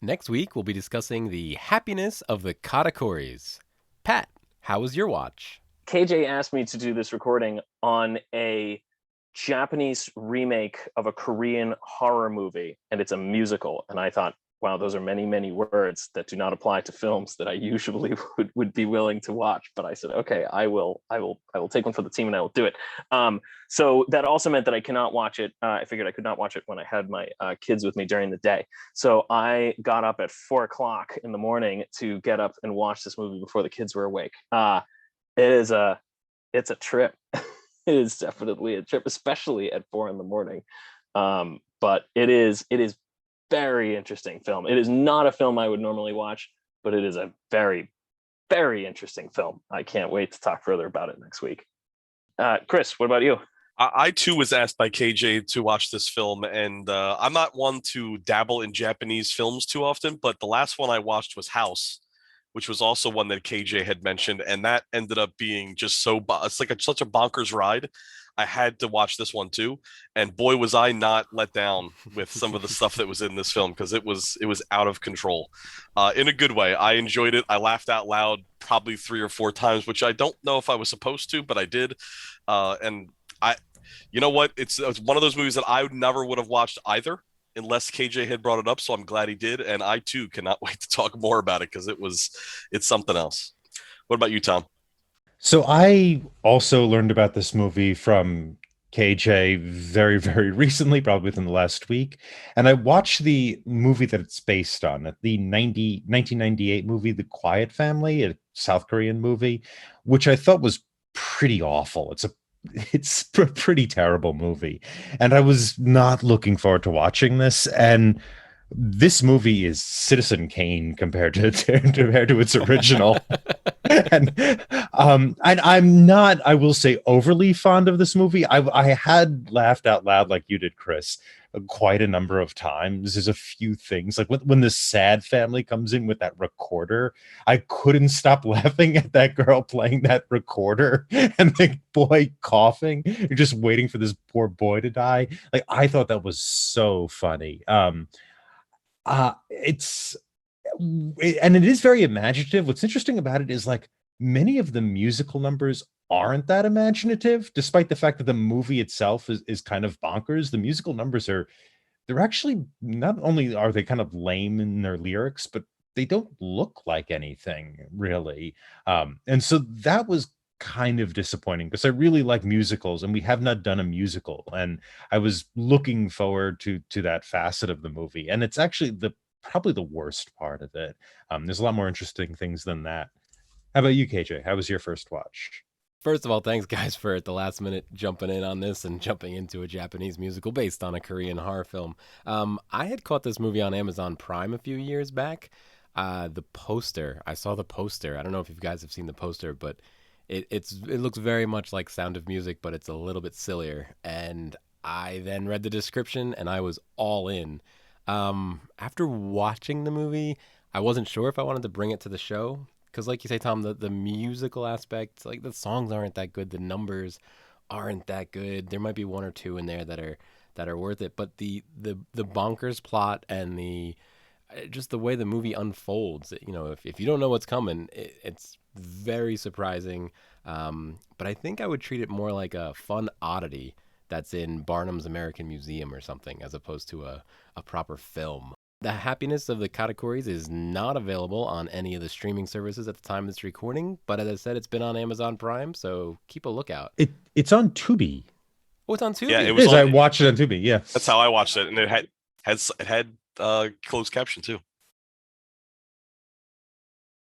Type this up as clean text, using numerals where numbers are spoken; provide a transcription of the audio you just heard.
Next week, we'll be discussing the happiness of the Katakuris. Pat, how was your watch? KJ asked me to do this recording on a Japanese remake of a Korean horror movie, and it's a musical. And I thought, wow, those are many, many words that do not apply to films that I usually would be willing to watch. But I said, okay, I will take one for the team, and I will do it. So that also meant that I cannot watch it. I figured I could not watch it when I had my kids with me during the day. So I got up at 4 o'clock in the morning to get up and watch this movie before the kids were awake. It is a it's a trip. It is definitely a trip, especially at 4 in the morning. But it is very interesting film. It is not a film I would normally watch, but it is a very, very interesting film. I can't wait to talk further about it next week. Chris, what about you? I too was asked by KJ to watch this film, and I'm not one to dabble in Japanese films too often, but the last one I watched was House, which was also one that KJ had mentioned, and that ended up being just it's like such a bonkers ride. I had to watch this one too, and boy was I not let down with some of the stuff that was in this film because it was out of control, in a good way. I enjoyed it. I laughed out loud probably 3 or 4 times, which I don't know if I was supposed to, but I did. And I, you know what? It's one of those movies that I never would have watched either unless KJ had brought it up. So I'm glad he did, and I too cannot wait to talk more about it because it's something else. What about you, Tom? So I also learned about this movie from KJ very, very recently, probably within the last week. And I watched the movie that it's based on, the 1998 movie, The Quiet Family, a South Korean movie, which I thought was pretty awful. It's a pretty terrible movie. And I was not looking forward to watching this. And this movie is Citizen Kane compared to its original. and I'm not, I will say, overly fond of this movie. I had laughed out loud like you did, Chris, quite a number of times. There's a few things like when the sad family comes in with that recorder. I couldn't stop laughing at that girl playing that recorder and the boy coughing. You're just waiting for this poor boy to die. Like, I thought that was so funny. It's and it is very imaginative. What's interesting about it is like many of the musical numbers aren't that imaginative, despite the fact that the movie itself is kind of bonkers. The musical numbers they're actually, not only are they kind of lame in their lyrics, but they don't look like anything really. And so that was kind of disappointing because I really like musicals and we have not done a musical, and I was looking forward to that facet of the movie, and it's actually the probably the worst part of it. There's a lot more interesting things than that. How about you, KJ? How was your first watch? First of all, thanks guys for at the last minute jumping in on this and jumping into a Japanese musical based on a Korean horror film. I had caught this movie on Amazon Prime a few years back. The poster, I saw the poster. I don't know if you guys have seen the poster, but it looks very much like Sound of Music, but it's a little bit sillier. And I then read the description and I was all in. After watching the movie, I wasn't sure if I wanted to bring it to the show because, like you say, Tom, the musical aspect, like the songs aren't that good, the numbers aren't that good. There might be one or two in there that are worth it, but the bonkers plot and the just the way the movie unfolds, if you don't know what's coming, it's very surprising. But I think I would treat it more like a fun oddity that's in Barnum's American Museum or something, as opposed to a proper film. The Happiness of the Katakuris is not available on any of the streaming services at the time of this recording, but as I said, it's been on Amazon Prime, so keep a lookout. It's on Tubi. Oh, it's on Tubi. Yeah, it It was is. I on. watched it on Tubi. Yeah. That's how I watched it, and it had closed caption too.